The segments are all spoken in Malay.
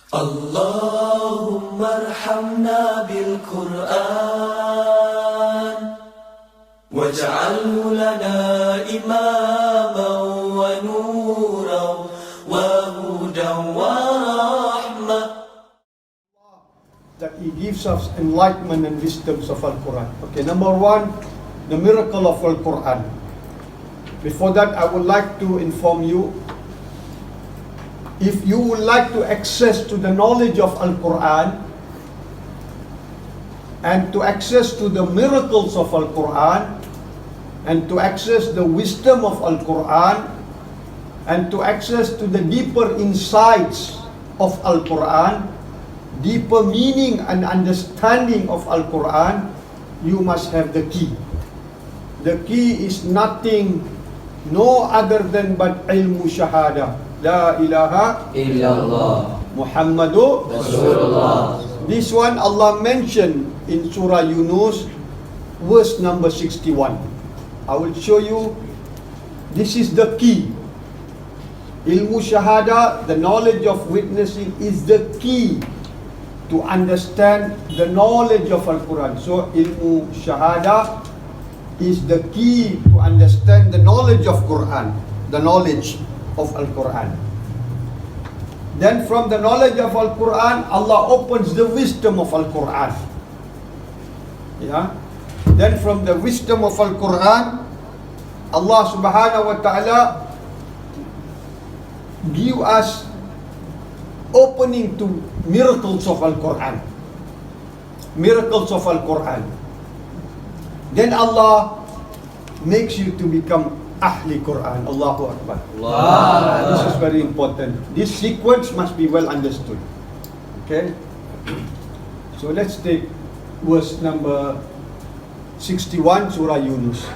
اللهم ارحمنا بالقرآن واجعله لنا إماما ونورا وهدى ورحمة. That He gives us enlightenment and wisdoms of Al-Quran. Okay, number one, the miracle of Al-Quran. Before that, I would like to inform you, if you would like to access to the knowledge of Al-Quran and to access to the miracles of Al-Quran and to access the wisdom of Al-Quran and to access to the deeper insights of Al-Quran, deeper meaning and understanding of Al-Quran, you must have the key. The key is nothing, no other than but ilmu shahada. La ilaha illallah Muhammadu Rasulullah. This one Allah mentioned in Surah Yunus, verse number 61. I will show you. This is the key. Ilmu shahada, the knowledge of witnessing, is the key to understand the knowledge of Al-Quran. So ilmu shahada is the key to understand the knowledge of Quran, the knowledge of Al-Quran. Then from the knowledge of Al-Quran, Allah opens the wisdom of Al-Quran. Yeah. Then from the wisdom of Al-Quran, Allah subhanahu wa ta'ala give us opening to miracles of Al-Quran. Miracles of Al-Quran. Then Allah makes you to become Ahli Quran. Allahu Akbar. Allah. This is very important. This sequence must be well understood. Okay? So let's take verse number 61, Surah Yunus.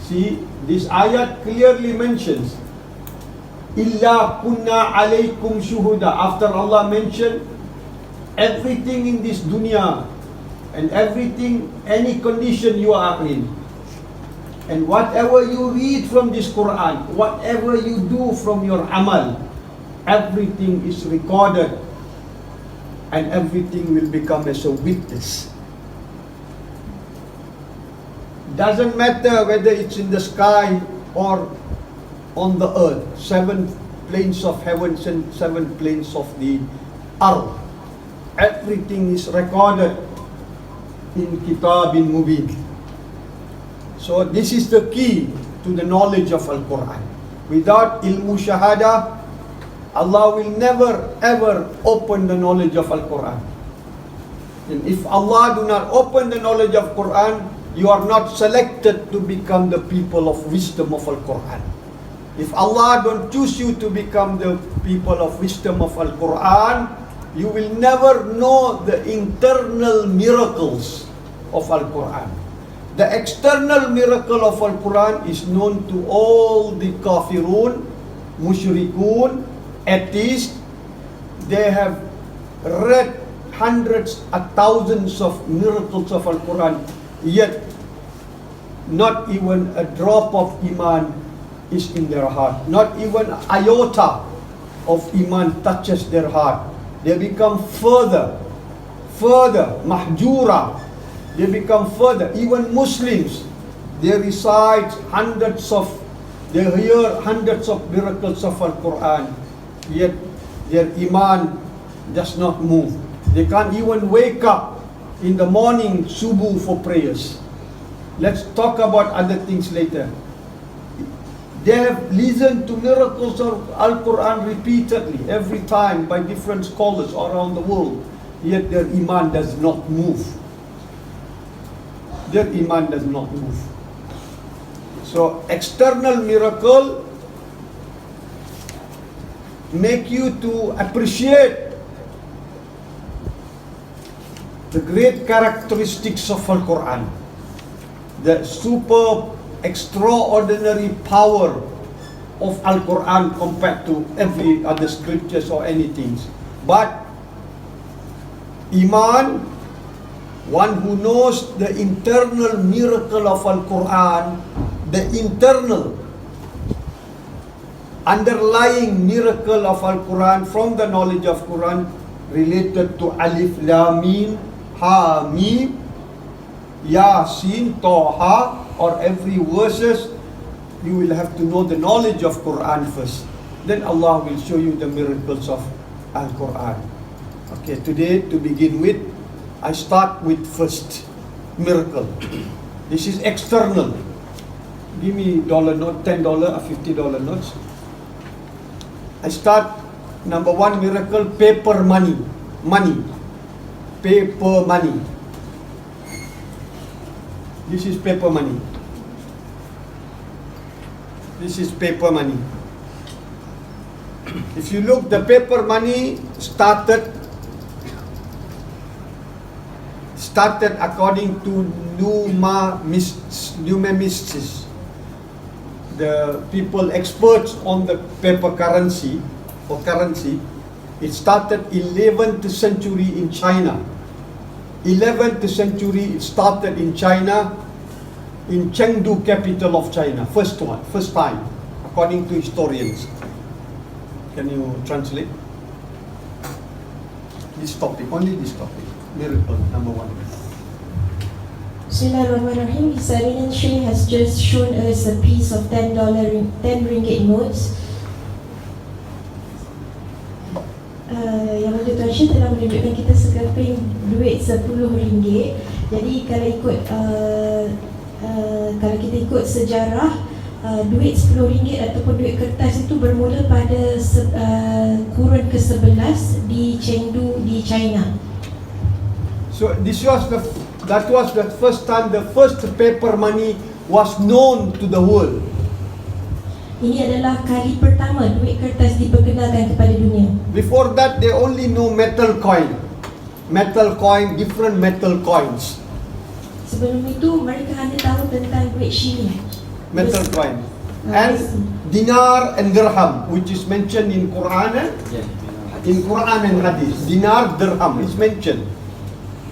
See, this ayat clearly mentions Illa kunna alaykum shuhuda. After Allah mentioned everything in this dunya and everything, any condition you are in, and whatever you read from this Quran, whatever you do from your amal, everything is recorded and everything will become as a witness. Doesn't matter whether it's in the sky or on the earth, 7 planes of heaven and 7 planes of the earth. Everything is recorded in Kitabin Mubin. So this is the key to the knowledge of Al-Quran. Without ilmu shahada, Allah will never ever open the knowledge of Al-Quran. And if Allah do not open the knowledge of Quran, you are not selected to become the people of wisdom of Al-Quran. If Allah don't choose you to become the people of wisdom of Al-Quran, you will never know the internal miracles of Al-Quran. The external miracle of Al-Quran is known to all the kafirun, mushrikun, atheists. They have read hundreds of thousands of miracles of Al-Quran, yet not even a drop of iman is in their heart. Not even an iota of iman touches their heart. They become further, mahjura. They become further. Even Muslims, they recite they hear hundreds of miracles of Al-Quran, yet their iman does not move. They can't even wake up in the morning, subuh, for prayers. Let's talk about other things later. They have listened to miracles of Al-Quran repeatedly, every time by different scholars around the world, yet their iman does not move. Their iman does not move. So external miracle make you to appreciate the great characteristics of Al-Quran, the super extraordinary power of Al-Quran compared to every other scriptures or anything. But iman, one who knows the internal miracle of Al-Quran, the internal underlying miracle of Al-Quran from the knowledge of Quran, related to Alif Lam Mim, Ha Mim, Yasin, Taha, or every verses, you will have to know the knowledge of Quran first. Then Allah will show you the miracles of Al-Quran. Okay, today to begin with, I start with first miracle. This is external. Give me dollar note, $10 or $50 notes. I start number one miracle, paper money. Money. Paper money. This is paper money. This is paper money. If you look, the paper money started according to numismatists, the people experts on the paper currency or currency. It started 11th century in China. 11th century it started in China, in Chengdu, capital of China. First time, according to historians. Can you translate this topic? Only this topic. Miracle number one. Bismillahirrahmanirrahim. His Eminence Sheikh has just shown us a piece of $10 ringgit notes. Yang Mulia Tuan Syekh telah menunjukkan kita sekeping duit RM10. Jadi kalau kita ikut sejarah, duit RM10 ataupun duit kertas itu bermula pada kurun ke-11 di Chengdu di China. So that was the first time the first paper money was known to the world. Ini adalah kali pertama duit kertas diperkenalkan kepada dunia. Before that, they only know metal coin, different metal coins. Sebelum itu mereka hanya tahu tentang duit shilling, metal coin, and dinar and dirham, which is mentioned in Quraan and Hadith. Dinar, dirham is mentioned.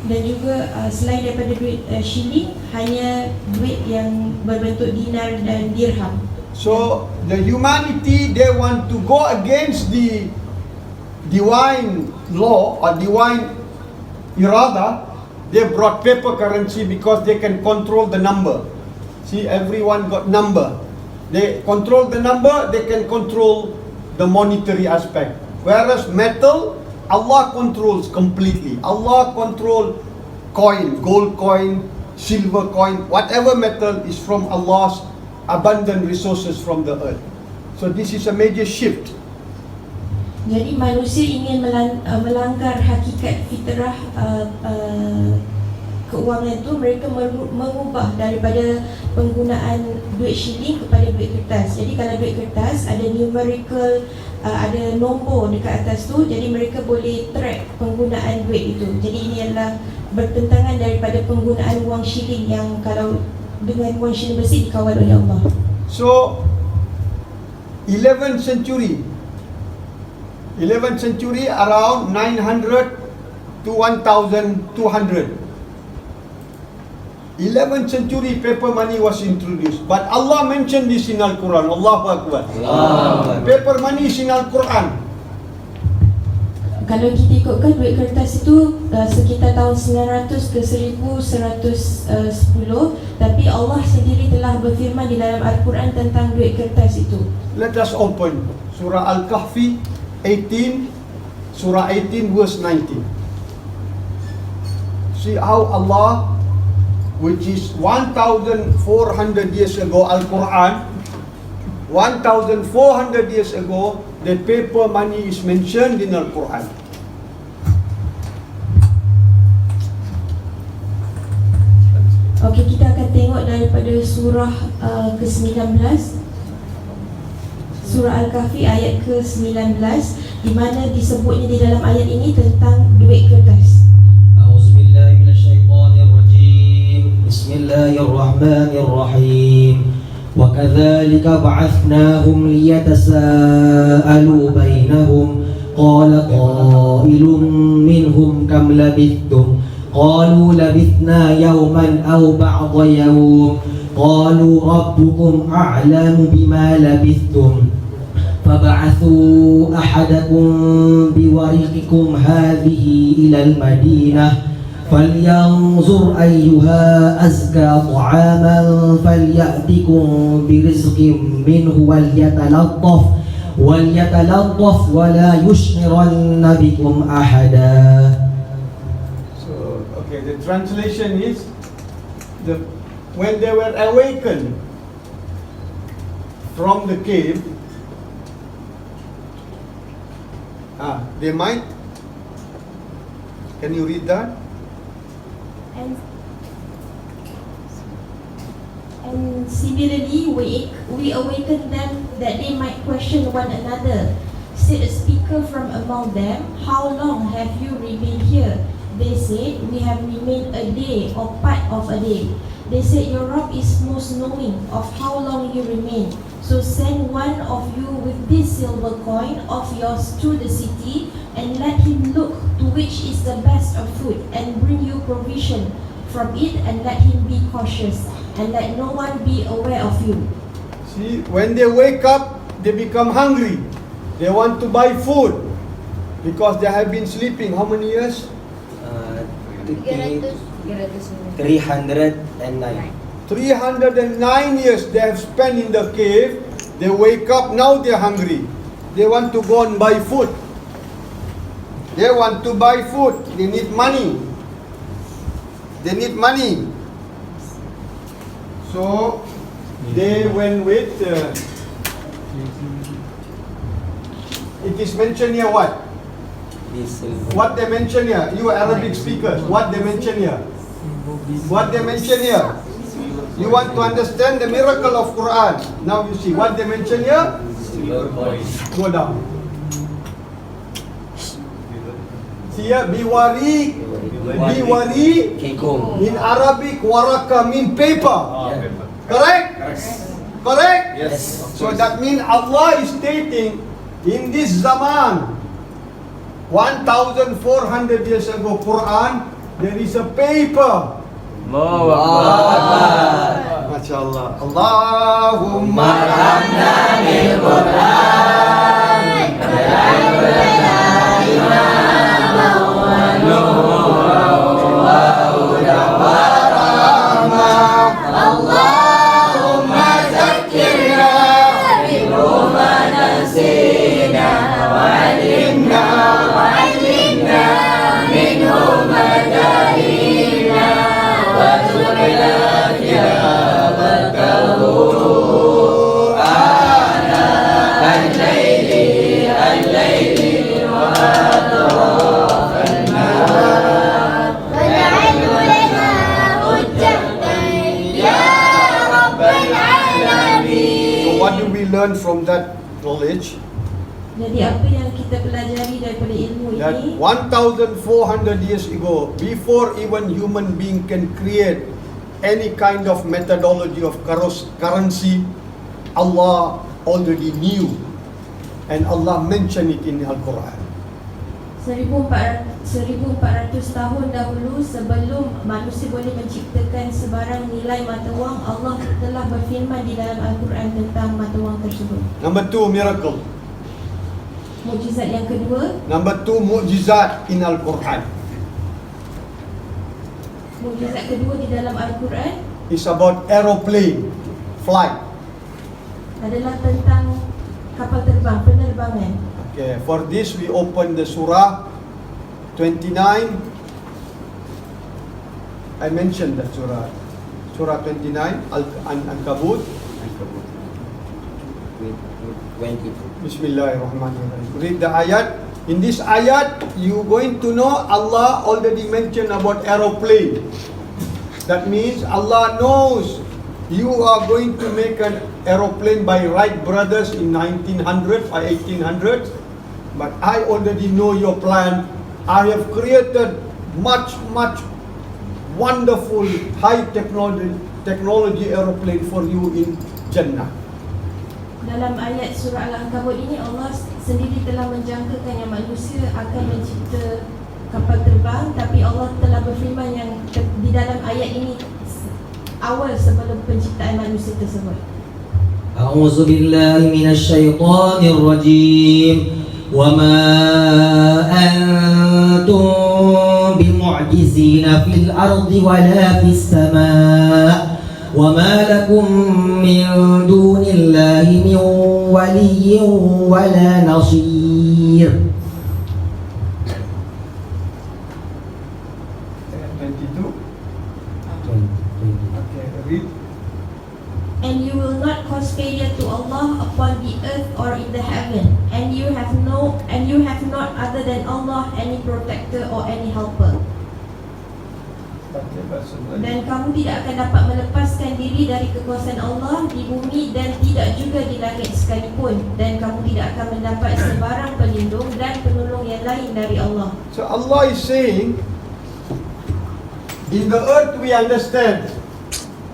Dan juga selain daripada duit shilling, hanya duit yang berbentuk dinar dan dirham. So the humanity, they want to go against the divine law or divine irada. They brought paper currency because they can control the number. See, everyone got number. They control the number, they can control the monetary aspect. Whereas metal, Allah controls completely. Allah control coin, gold coin, silver coin, whatever metal is from Allah's abundant resources from the earth. So this is a major shift. Jadi manusia ingin melanggar hakikat fitrah keuangan itu. Mereka mengubah daripada penggunaan duit shilling kepada duit kertas. Jadi kalau duit kertas ada numerical, ada nombor dekat atas tu, jadi mereka boleh track penggunaan duit itu. Jadi ini adalah bertentangan daripada penggunaan wang shilling yang kalau dengan wang shilling bersih dikawal oleh Allah. So 11th century around 900 to 1200. 11th century paper money was introduced, but Allah mentioned this in Al-Quran. Allahu Akbar. Paper money is in Al-Quran. Kalau kita ikutkan duit kertas itu sekitar tahun 900 ke 1110, tapi Allah sendiri telah berfirman di dalam Al-Quran tentang duit kertas itu. Let us open Surah Al-Kahfi 18, Surah 18 verse 19. See how Allah, which is 1400 years ago, Al-Quran, 1400 years ago, the paper money is mentioned in Al-Quran. Okey, kita akan tengok daripada surah ke-19, surah Al-Kahfi ayat ke-19, di mana disebutnya di dalam ayat ini tentang duit kertas. A'udzubillahi minasyaitonirrajim. Bismillahirrahmanirrahim. وكذلك بعثناهم ليتساءلوا بينهم قال قائل منهم كم لبثتم قالوا لبثنا يوما أو بعض يوم قالوا ربكم أعلم بما لبثتم فابعثوا أحدكم بورقكم هذه إلى المدينة فلينظر أيها أزكى طعاما فليأتكم برزق منه وليتلطف ولا يشعرن بكم أحدا. So, okay, the translation is when they were awakened from the cave, they might. Can you read that? And similarly, we awakened them that they might question one another. Said a speaker from among them, "How long have you remained here?" They said, "We have remained a day or part of a day." They said, "Your Rabb is most knowing of how long you remain. So send one of you with this silver coin of yours to the city and let him look to which is the best of food and bring you provision from it, and let him be cautious and let no one be aware of you." See, when they wake up, they become hungry. They want to buy food because they have been sleeping how many years? 309. 309 years they have spent in the cave. They wake up, now they're hungry. They want to go and buy food. They want to buy food. They need money. They need money. So they went with it is mentioned here what? What they mention here? You Arabic speakers, what they mention here? What they mention here? You want to understand the miracle of Qur'an. Now you see what they mention here? Go down. See here, biwari. In Arabic, waraka mean paper. Correct? Correct? Yes. So that means Allah is stating in this zaman 1400 years ago, Quran, there is a paper. MashaAllah. Allahumma arhamna bil Quran. Allahumma zakirna minhu ma nasina wa alimna minhu ma jahilna wa zurna tilawatahu ana al-layli wa atrafan nahar waj'alhu lana hujjatan ya rabbal alamin. So what do we learn from that knowledge? Jadi apa yang kita pelajari daripada ilmu That ini, 1400 years ago, before even human being can create any kind of methodology of currency, Allah already knew, and Allah mentioned it in Al-Quran. 1400 tahun dahulu sebelum manusia boleh menciptakan sebarang nilai mata wang, Allah telah berfirman di dalam Al-Quran tentang mata wang tersebut. Number 2, miracle. Mukjizat yang kedua, Number 2, mukjizat in Al-Quran. mukjizat kedua di dalam Al-Quran It's about aeroplane, flight. adalah tentang kapal terbang, penerbangan. Okay, for this we open the surah 29. I mentioned that surah. Surah 29, Al-Ankabut. 22. Bismillahirrahmanirrahim. Read the ayat. In this ayat, you going to know Allah already mentioned about aeroplane. That means Allah knows you are going to make an aeroplane by Wright brothers in 1900 or 1800. But I already know your plan. I have created much wonderful high technology aeroplane for you in Jannah. Dalam ayat surah Al-Ankabut ini, Allah sendiri telah menjangkakan yang manusia akan mencipta kapal terbang, tapi Allah telah berfirman yang di dalam ayat ini awal sebelum penciptaan manusia tersebut. أعوذ بالله من الشيطان الرجيم وما أنتم بمعجزين في الأرض ولا في السماء وما لكم من دون الله من ولي ولا نصير. 22. Okay, read. And you will not cause failure to Allah upon the earth or in the heaven, and you have not other than Allah any protector or any helper. Baca bahasa Melayu. Dan kamu tidak akan dapat melepaskan diri dari kekuasaan Allah di bumi dan tidak juga di langit sekalipun, dan kamu tidak akan mendapat sebarang pelindung dan penolong yang lain dari Allah. So Allah is saying, in the earth we understand.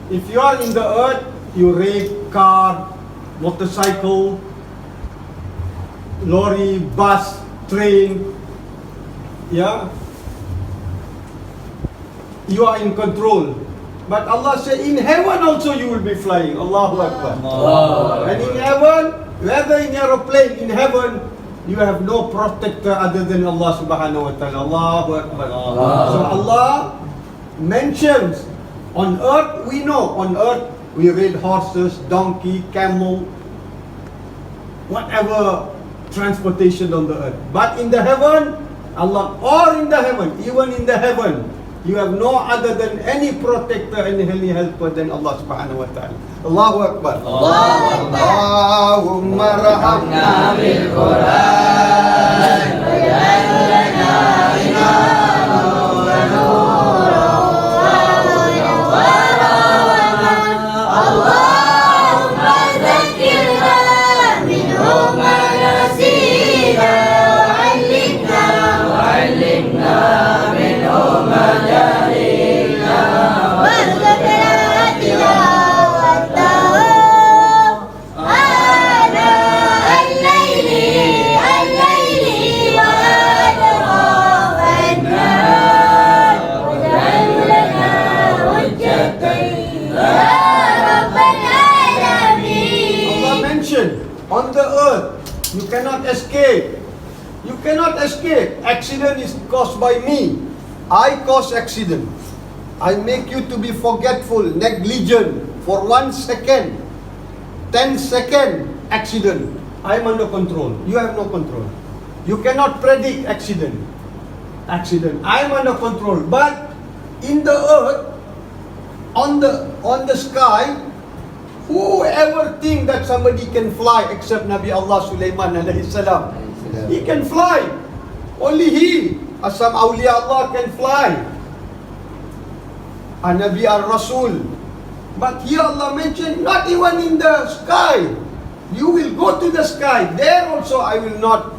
If you are in the earth, you raid car, motorcycle, lorry, bus, train, yeah, you are in control. But Allah said, in heaven also you will be flying. Allahu Akbar. And in heaven, whether in aeroplane, in heaven, you have no protector other than Allah subhanahu wa ta'ala. Allahu Akbar. So Allah mentions, on earth we know, on earth we raid horses, donkey, camel, whatever transportation on the earth. But in the heaven, Allah, or in the heaven, even in the heaven, you have no other than any protector and any helper than Allah subhanahu wa ta'ala. Allahu Akbar. Allahu Akbar. Allahumma rahamna bil Qur'an waj'al lana imaman wa nuran wa rahmatan. Allahumma zakkirna minhu ma nasina wa 'allimna minhu ma jahilna warzuqna tilawatahu ana al-layli wa atraf an-nahar waj'al lana hujjatan ya rabbal alamin. Allah mentioned, on the earth, you cannot escape. You cannot escape. Accident is caused by me. I cause accident. I make you to be forgetful, negligent for 1 second, 10 second accident. I am under control. You have no control. You cannot predict accident. I am under control. But in the earth, on the sky, whoever think that somebody can fly except Nabi Allah Sulaiman alayhi salam? He can fly. Only he, as some awliya Allah, can fly. A Nabi al-Rasul. But here Allah mentioned, not even in the sky. You will go to the sky. There also I will not,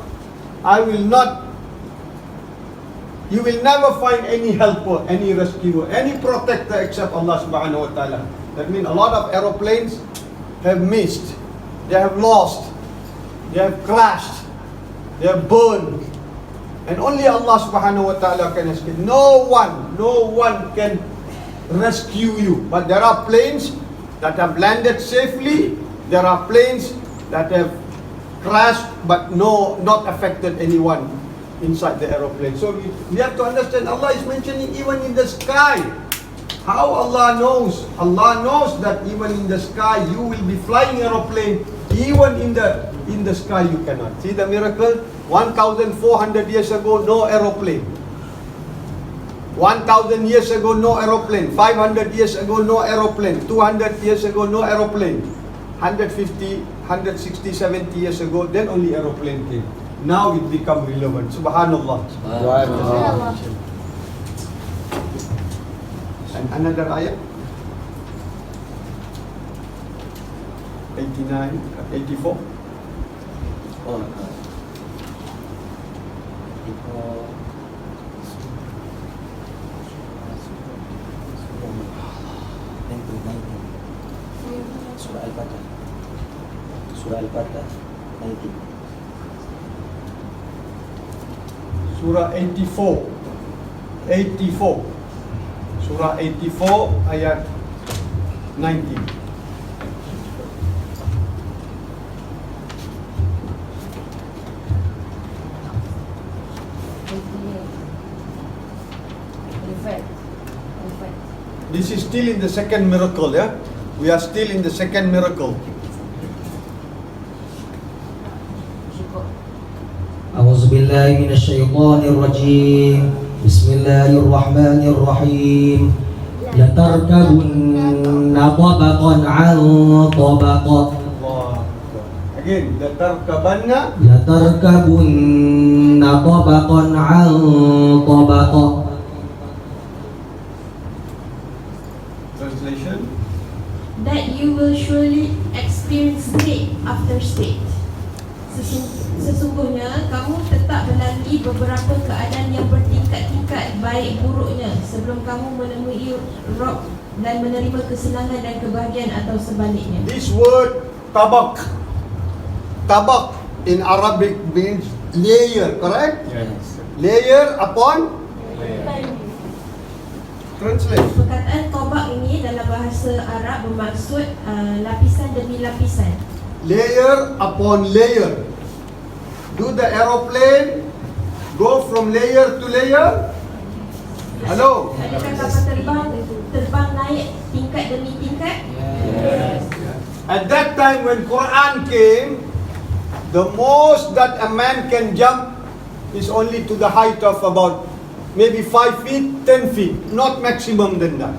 you will never find any helper, any rescuer, any protector except Allah subhanahu wa ta'ala. That means a lot of aeroplanes have missed. They have lost. They have crashed. They are burned. And only Allah subhanahu wa ta'ala can escape. No one can rescue you. But there are planes that have landed safely. There are planes that have crashed but not affected anyone inside the aeroplane. So we have to understand, Allah is mentioning even in the sky. How Allah knows? Allah knows that even in the sky you will be flying aeroplane. Even in the sky you cannot. See the miracle? 1,400 years ago, no aeroplane. 1,000 years ago, no aeroplane. 500 years ago, no aeroplane. 200 years ago, no aeroplane. 150, 160, 70 years ago, then only aeroplane came. Now it become relevant. Subhanallah. Subhanallah. And another ayah. 89, 84. Surah Al-Fatah 90. Surah 84. Surah 84 ayat 90. This is still in the second miracle, yeah? We are still in the second miracle. أعوذ بالله من الشيطان الرجيم بسم الله الرحمن الرحيم لتركبن طبقا عن طبق Again, لتركبن طبقا عن طبق. Translation. That you will surely experience state after state. Sesungguhnya kamu tetap melalui beberapa keadaan yang bertingkat-tingkat baik buruknya sebelum kamu menemui rob dan menerima kesenangan dan kebahagiaan atau sebaliknya. This word tabak in Arabic means layer, correct? Yes. Layer upon translate. Perkataan tabak ini dalam bahasa Arab bermaksud lapisan demi lapisan. Layer upon layer. Do the aeroplane go from layer to layer? Hello? Adakah kapal terbang naik tingkat demi tingkat? Yes. At that time when Qur'an came, the most that a man can jump is only to the height of about maybe 5 feet, 10 feet, not maximum than that.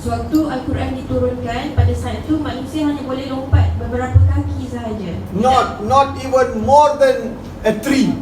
Sewaktu Al-Quran diturunkan, pada saat itu manusia hanya boleh lompat beberapa kaki sahaja. Not even more than a tree.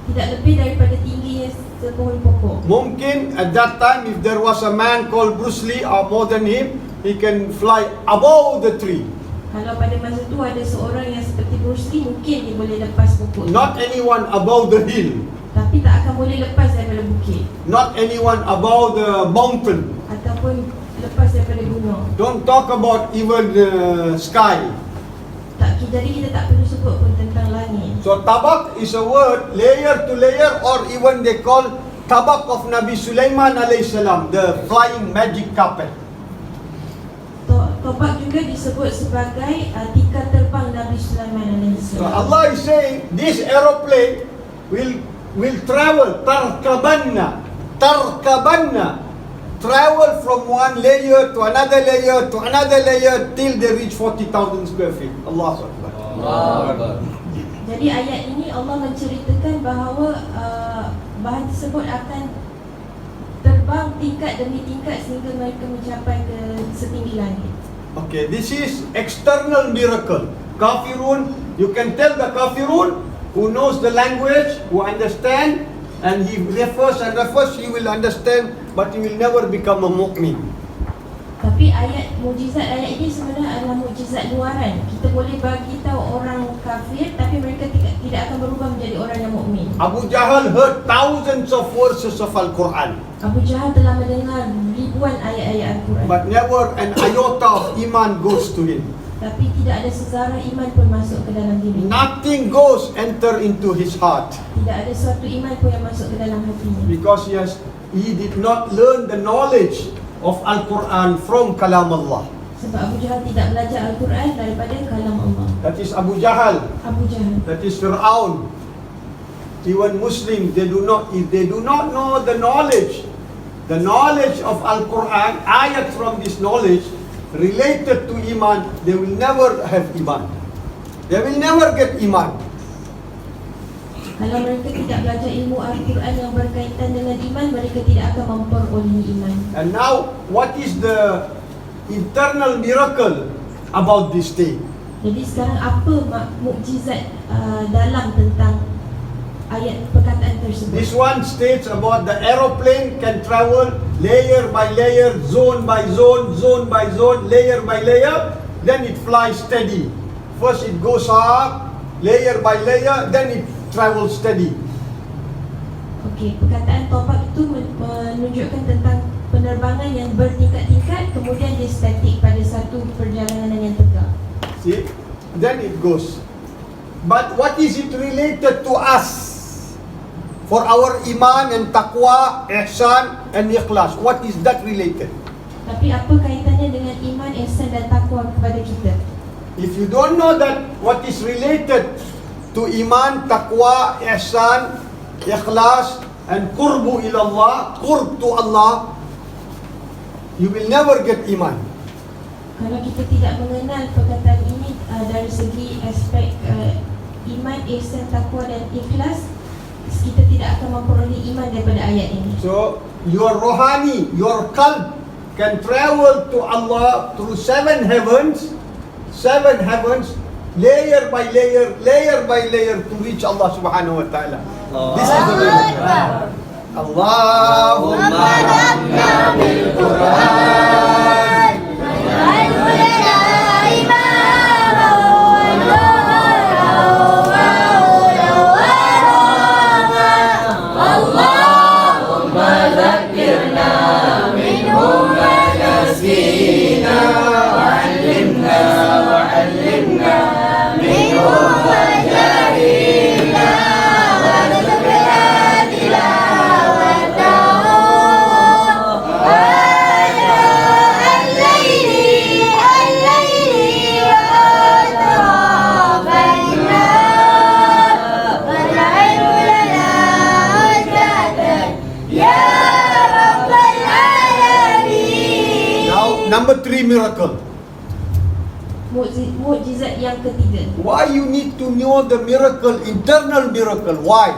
Tidak lebih daripada tingginya sepohon pokok. Mungkin at that time if there was a man called Bruce Lee or more than him, he can fly above the tree. Kalau pada masa itu ada seorang yang seperti Bruce Lee, mungkin dia boleh lepas pokok. Not anyone above the hill. Tapi tak akan boleh lepas daripada bukit. Not anyone above the mountain. Ataupun lepas daripada gunung. Don't talk about even the sky. Jadi kita tak perlu sebut pun tentang langit. So tabak is a word layer to layer, or even they call tabak of Nabi Sulaiman alayhi salam, the flying magic carpet. Tobak juga disebut sebagai tikar terbang Nabi Sulaiman alaihissalam. So Allah is saying this aeroplane will travel tarkabanna, travel from one layer to another layer to another layer till they reach 40,000 square feet. Allahu Akbar. Jadi ayat ini Allah menceritakan bahawa bahan tersebut akan terbang tingkat demi tingkat sehingga mereka mencapai ke setinggi langit. Okay, this is external miracle. Kafirun, you can tell the kafirun who knows the language, who understand, and he refers, he will understand, but he will never become a mu'min. Tapi mukjizat ayat ini sebenarnya adalah mukjizat luaran. Kita boleh bagi tahu orang kafir, tapi mereka tidak akan berubah menjadi orang yang mukmin. Abu Jahal heard thousands of verses of Al-Quran, Abu Jahal telah mendengar ribuan ayat-ayat Al-Quran, but never an iota of iman goes to him. tapi tidak ada sezara iman pun masuk ke dalam diri. Nothing goes enter into his heart, Tidak ada suatu iman pun yang masuk ke dalam hatinya. because he did not learn the knowledge of Al-Quran from kalam Allah. Sebab Abu Jahal tidak belajar Al-Quran daripada kalam Allah. That is Abu Jahal. Abu Jahal, That is Fir'aun. Even Muslims, if they do not know the knowledge of Al-Quran, ayat from this knowledge related to Iman, they will never have Iman. They will never get Iman. kalau mereka tidak belajar ilmu Al-Quran yang berkaitan dengan iman, mereka tidak akan memperolehi iman. And now, what is the internal miracle about this day? Jadi sekarang apa mukjizat dalam tentang ayat perkataan tersebut? This one states about the aeroplane can travel layer by layer, zone by zone, zone by zone, layer by layer, then it flies steady. First it goes up, layer by layer, then it travels steady. Okey, perkataan tobak itu menunjukkan tentang penerbangan yang bertingkat-tingkat, kemudian dia statik pada satu perjalanan yang tegak. See? Then it goes. But what is it related to us? For our iman and taqwa, ihsan and ikhlas. What is that related? Tapi apa kaitannya dengan iman, ihsan dan takwa kepada kita? If you don't know that what is related to iman, taqwa, ihsan, ikhlas and qurbu ilallah, qurb to Allah, you will never get iman. Kalau kita tidak mengenal perkataan ini dari segi aspek iman, ihsan, takwa dan ikhlas, kita tidak akan memperoleh iman daripada ayat ini. So your rohani, your qalb can travel to Allah through seven heavens, layer by layer to reach Allah subhanahu wa ta'ala. This is the way. Allahumma rabbana bil Qur'an waj'alhu lana imaman wa nuran wa rahmatan. Allahumma dhakkirna minhu ma nasina wa 'allimna minhu ma jahilna warzuqna Number 3 miracle. Mukjizat yang ketiga. Why you need to know the miracle, internal miracle? Why?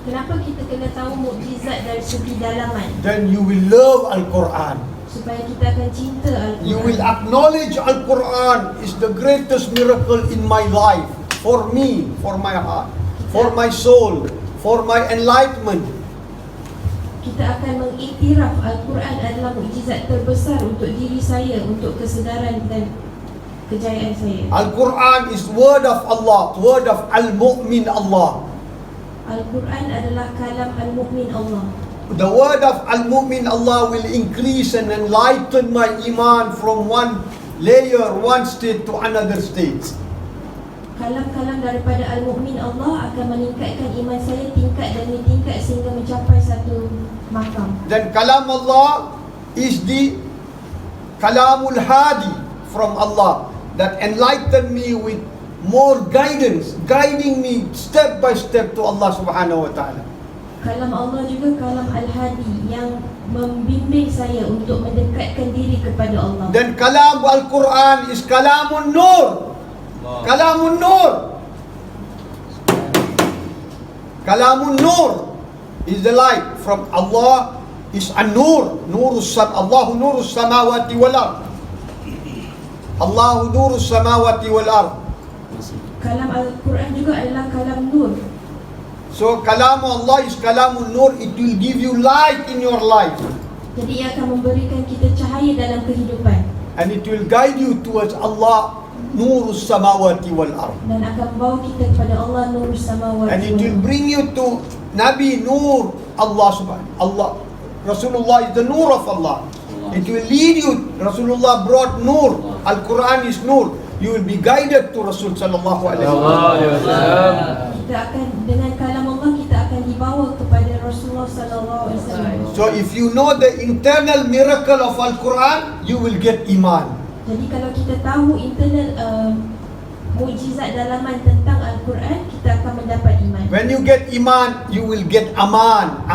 Kenapa kita kena tahu mukjizat dari segi dalaman? Then you will love Al-Quran. Supaya kita akan cinta Al-Quran. You will acknowledge Al-Quran is the greatest miracle in my life. For me, for my heart, for my soul, for my enlightenment. Kita akan mengiktiraf Al-Quran adalah mukjizat terbesar untuk diri saya, untuk kesedaran dan kejayaan saya. Al-Quran is word of Allah, word of Al-Mu'min Allah. Al-Quran adalah kalam Al-Mu'min Allah. The word of Al-Mu'min Allah will increase and enlighten my iman from one layer, one state to another state. Kalam-kalam daripada Al-Mu'min Allah akan meningkatkan iman saya tingkat demi tingkat sehingga mencapai satu makam. Then kalam Allah is the kalamul hadi from Allah that enlighten me with more guidance, guiding me step by step to Allah subhanahu wa ta'ala. Kalam Allah juga kalam Al-Hadi yang membimbing saya untuk mendekatkan diri kepada Allah. Then kalam Al-Quran is kalamun nur. Kalamun nur. Kalamun nur is the light from Allah, is an-nur. Allahu nurus samawati wal ard. Allahu nurus samawati wal ard. Kalam Al-Quran juga adalah kalam nur. So kalam Allah is kalamun nur. It will give you light in your life. Jadi ia akan memberikan kita cahaya dalam kehidupan. And it will guide you towards Allah, nurus samawati wal ard. Dan akan membawa kita kepada Allah, nurus samawati. And it will bring you to Nabi Nur Allah subhanahu. Allah, Rasulullah is the nur of Allah. It will lead you. Rasulullah brought nur. Al-Quran is nur. You will be guided to Rasul sallallahu alaihi wasallam. Kita akan dengan kalam Allah kita akan dibawa kepada Rasulullah sallallahu alaihi wasallam. So if you know the internal miracle of Al-Quran, you will get iman. Jadi kalau kita tahu internal mukjizat dalaman tentang Al-Quran, kita akan mendapat iman. When you get iman, you will get aman.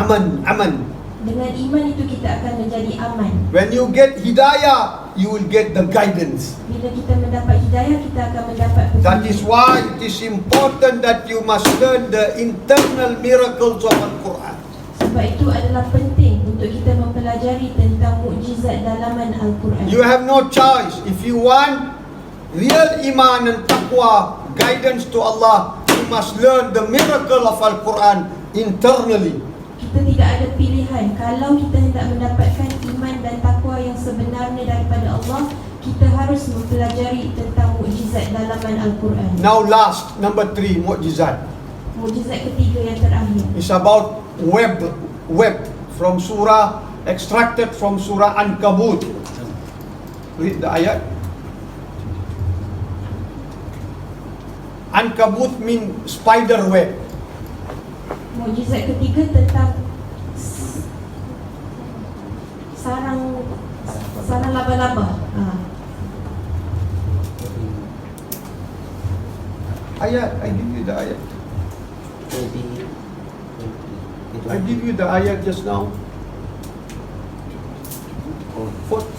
Dengan iman itu kita akan menjadi aman. When you get hidayah, you will get the guidance. Bila kita mendapat hidayah, kita akan mendapat petunjuk. That is why it is important that you must learn the internal miracles of Al-Quran. Sebab itu adalah penting untuk kita mempelajari tentang mukjizat dalaman Al-Quran. You have no choice. If you want real iman and taqwa, guidance to Allah, you must learn the miracle of Al-Quran internally. Kita tidak ada pilihan. Kalau kita hendak mendapatkan iman dan takwa yang sebenarnya daripada Allah, kita harus mempelajari tentang mukjizat dalaman Al-Quran. Now last, number 3, mu'jizat. Mukjizat ketiga yang terakhir. It's about web from surah, extracted from surah Ankabut. Read the ayat. Ankabut means spiderweb. Mukjizat ketiga tentang sarang laba-laba. Ayat, I give you the ayat. I give you you the ayat just now?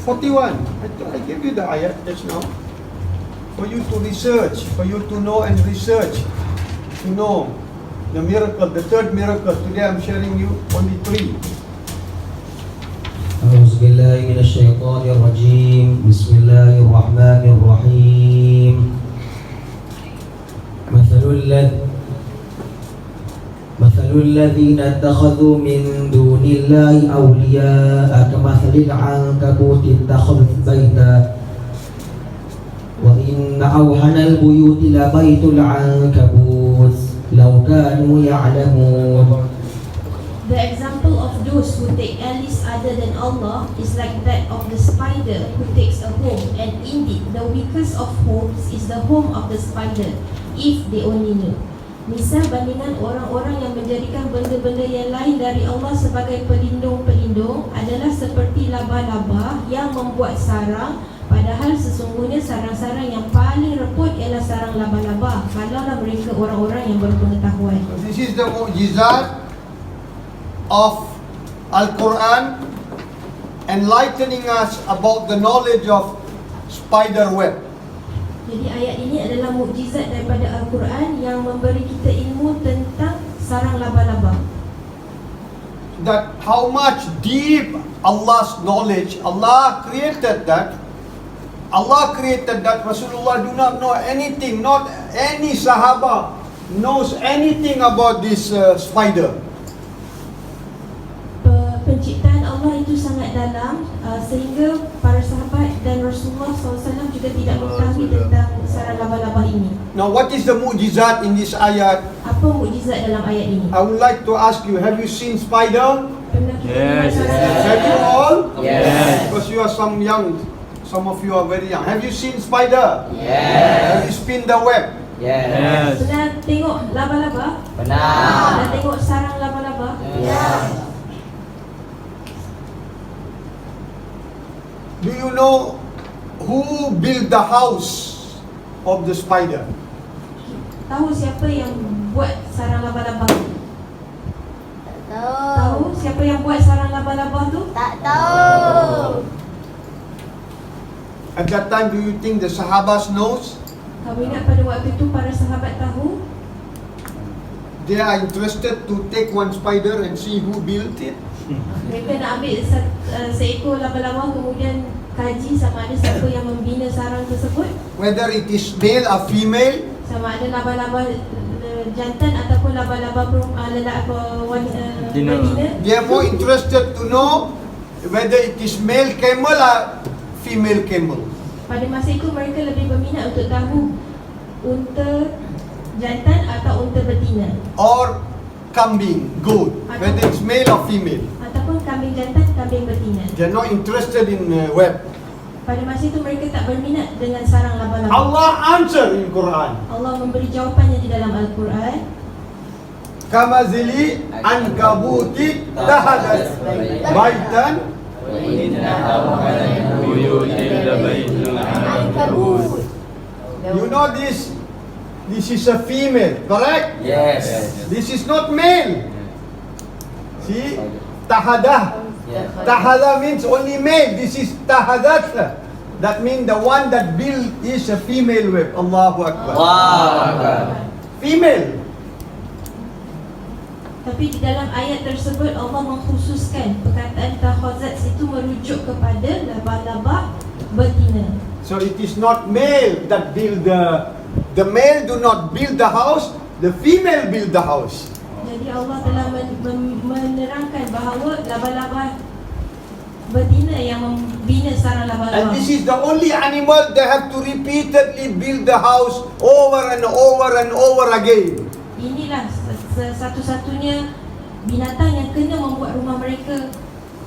41. I gave you the ayat just now. For you to research, for you to know and research, to know the miracle, the third miracle. Today I'm sharing you only 3. أعوذ بالله من الشيطان الرجيم بسم الله الرحمن الرحيم مثل الذين اتخذوا من دون الله أولياء كمثل العنكبوت اتخذت بيتا وإن أوهن البيوت لبيت العنكبوت لو كانوا يعلمون. The example of those who take allies other than Allah is like that of the spider who takes a home, and indeed the weakest of homes is the home of the spider, if they only knew. Misal bandingan orang-orang yang menjadikan benda-benda yang lain dari Allah sebagai pelindung-pelindung adalah seperti laba-laba yang membuat sarang, padahal sesungguhnya sarang-sarang yang paling reput ialah sarang laba-laba, kalaulah mereka orang-orang yang berpengetahuan. This is the mu'jizat of Al-Quran, enlightening us about the knowledge of Spiderweb. Jadi ayat ini adalah mukjizat daripada Al-Quran yang memberi kita ilmu tentang sarang laba-laba. That how much deep Allah's knowledge, Allah created that. Rasulullah do not know anything, not any Sahaba knows anything about this spider. Penciptaan Allah itu sangat dalam sehingga para sahabat dan Rasulullah SAW juga tidak mengetahui tentang sarang laba-laba ini. Now what is the mu'jizat in this ayat? Apa mukjizat dalam ayat ini? I would like to ask you, have you seen spider? Pernah kita dengar sarang Have you all? Yes. Because you are some young, some of you are very young. Have you seen spider? Yes. Have you spin the web? Yes. Pernah tengok laba-laba? Pernah. Pernah tengok sarang laba-laba? Yes. Do you know who built the house of the spider? Tahu siapa yang buat sarang laba-laba? Tak tahu. Tahu siapa yang buat sarang laba-laba tu? Tak tahu. At that time, do you think the Sahabas knows? Kamu ingat pada waktu itu para sahabat tahu? They are interested to take one spider and see who built it. Mereka nak ambil seekor laba-laba kemudian kaji sama ada siapa yang membina sarang tersebut, Whether it is male or female, sama ada laba-laba jantan ataupun laba-laba betina. they are more interested to know whether it is male camel or female camel. Pada masa itu mereka lebih berminat untuk tahu unta jantan atau unta betina, Or kambing, goat, whether it's male or female. ataupun kambing jantan, kambing betina. They are not interested in web. Pada masa itu mereka tak berminat dengan sarang laba-laba. Allah answer in Quran. Allah memberi jawapannya di dalam Al-Quran. Kamazili ankabuti tahadat baitan. You know this is a female, correct? Yes. This is not male. See? Tahadah. Yes. Tahada means only male. This is tahadat. That means the one that built is a female web. Allahu Akbar. Wow. Female. Tapi di dalam ayat tersebut Allah mengkhususkan perkataan tahazat itu merujuk kepada laba-laba betina. So it is not male that build the male do not build the house, the female build the house. Jadi Allah telah menerangkan bahawa laba-laba betina yang membina sarang And laba-laba. this is the only animal that have to repeatedly build the house over and over and over again. Inilah satu-satunya binatang yang kena membuat rumah mereka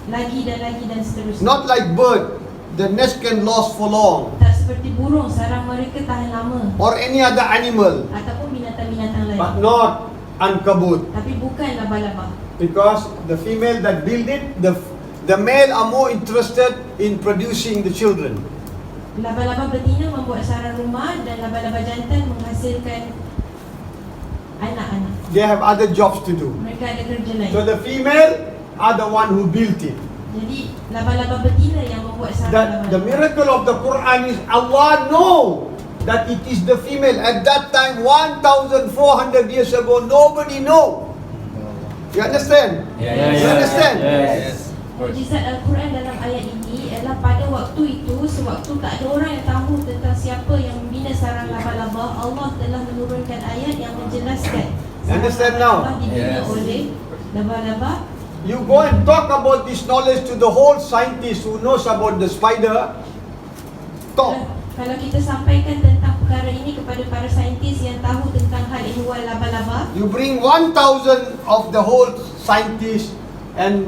lagi dan lagi dan seterusnya. Not like bird, the nest can last for long. Tak seperti burung, sarang mereka tahan lama, Or any other animal, ataupun binatang-binatang lain. but not ankabut. Tapi bukan laba-laba. Because the female that build it, the male are more interested in producing the children. Laba-laba betina membuat sarang rumah dan laba-laba jantan menghasilkan anak-anak. They have other jobs to do. Mereka ada kerja lain. So the female are the one who built it. Jadi laba-laba betina yang membuat sarang That the laba-laba. miracle of the Quran is Allah know that it is the female. At that time, 1,400 years ago, nobody know. You understand? You understand? Yes. Mukjizat Al-Quran dalam ayat ini adalah pada waktu itu, sewaktu tak ada orang yang tahu tentang siapa yang membina sarang laba-laba, Allah telah menurunkan ayat yang menjelaskan Understand sarang now? laba dibina Yes. oleh laba-laba. You go and talk about this knowledge to the whole scientist who knows about the spider. Talk. Kalau kita sampaikan tentang perkara ini kepada para saintis yang tahu tentang hal ehwal laba-laba, You bring 1,000 of the whole scientists and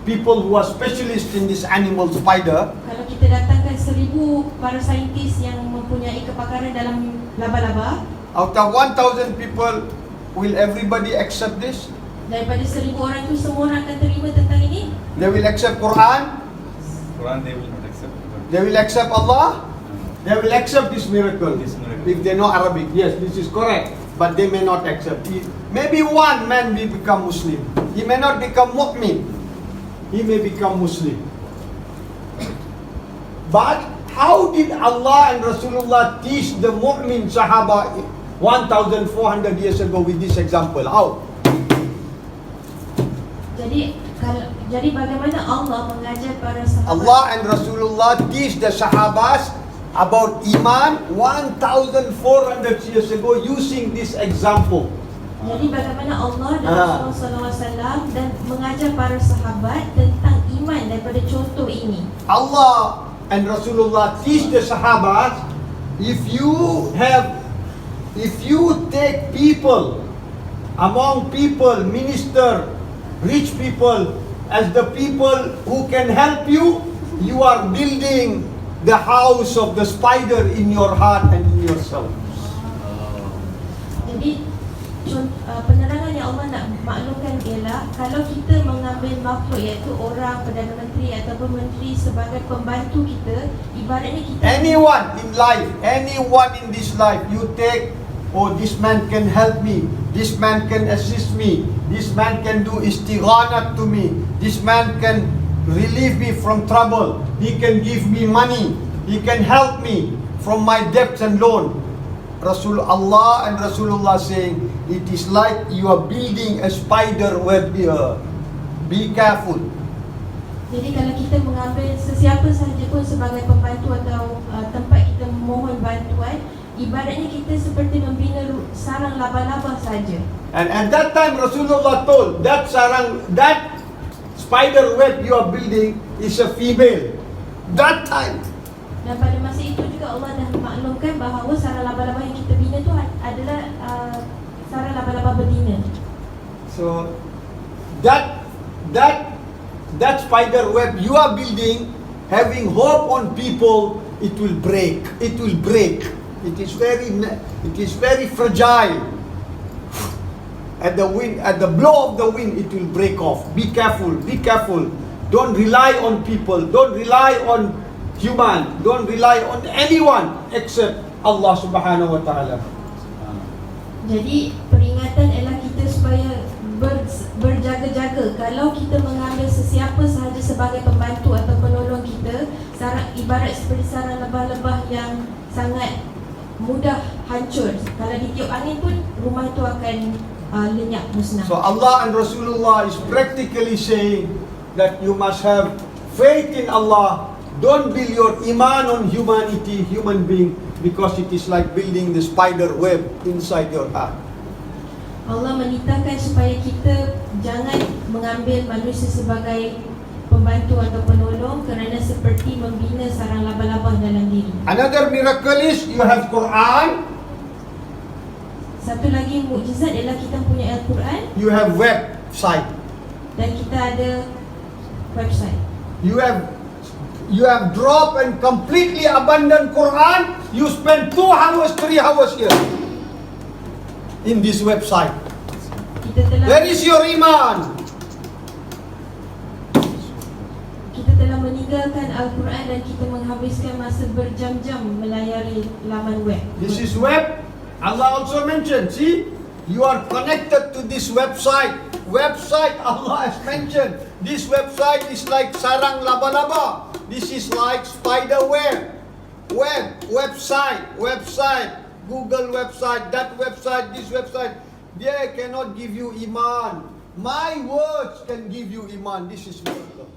people who are specialists in this animal spider. kalau kita datangkan 1,000 para saintis yang mempunyai kepakaran dalam laba-laba, Out of 1,000 people, will everybody accept this? daripada 1,000 orang itu semua orang akan terima tentang ini? They will accept Quran? Quran they will not accept. They will accept Allah? They will accept this miracle. This miracle. If they know Arabic. Yes, this is correct. But they may not accept it. Maybe one man will become Muslim. He may not become mu'min. He may become Muslim. But how did Allah and Rasulullah teach the mu'min Sahaba 1,400 years ago with this example? How? Jadi bagaimana Allah mengajar para sahabat? Allah and Rasulullah teach the Sahabas about Iman 1,400 years ago using this example. Jadi bagaimana Allah dan Rasulullah SAW dan mengajar para sahabat tentang iman daripada contoh ini. Allah and Rasulullah teach the Sahabas, if you take people, among people, minister, rich people, as the people who can help you, you are building the house of the spider in your heart and in yourself. Jadi penerangan yang Allah nak maklumkan ialah kalau kita mengambil makhluk iaitu orang, Perdana Menteri ataupun Menteri sebagai pembantu kita, ibaratnya kita Anyone in life, anyone in this life, you take, oh, this man can help me, this man can assist me, this man can do istighanat to me, this man can relieve me from trouble, he can give me money, he can help me from my debts and loan. Allah and Rasulullah saying, it is like you are building a spider web here. Be careful. Jadi kalau kita mengambil sesiapa sahaja pun sebagai pembantu atau tempat kita memohon bantuan, ibaratnya kita seperti membina sarang laba-laba saja. And at that time Rasulullah told that spider web you are building is a female. That time. Dan pada masa itu juga Allah dah maklumkan bahawa sarang laba-laba yang kita bina tu adalah sarang laba-laba betina. So that spider web you are building, having hope on people, it will break. It will break. It is very fragile. At the wind, at the blow of the wind, it will break off. Be careful. Be careful. Don't rely on people. Don't rely on human. Don't rely on anyone except Allah Subhanahu wa Taala. Jadi peringatan ialah kita supaya berjaga-jaga. Kalau kita mengambil sesiapa sahaja sebagai pembantu atau penolong kita, ibarat seperti sarang lebah-lebah yang sangat mudah hancur. Kalau ditiup angin pun rumah itu akan lenyap, musnah. So Allah and Rasulullah is practically saying that you must have faith in Allah. Don't build your iman on humanity, human being, because it is like building the spider web inside your heart. Allah menitahkan supaya kita jangan mengambil manusia sebagai pembantu atau penolong, kerana seperti membina sarang laba-laba dalam diri. Another miracle is you have Quran, Satu lagi mukjizat ialah kita punya Al-Quran you have website, dan kita ada website. you have dropped and completely abandoned Quran. You spend 2 hours, 3 hours here in this website. Kita Where is your iman? telah meninggalkan Al-Quran dan kita menghabiskan masa berjam-jam melayari laman web. This is web. Allah also mentioned, see, You are connected to this website. Website, Allah has mentioned. This website is like sarang laba-laba. This is like Spiderweb. Website. Google website, that website, this website. They cannot give you iman. My words can give you iman. This is miracle.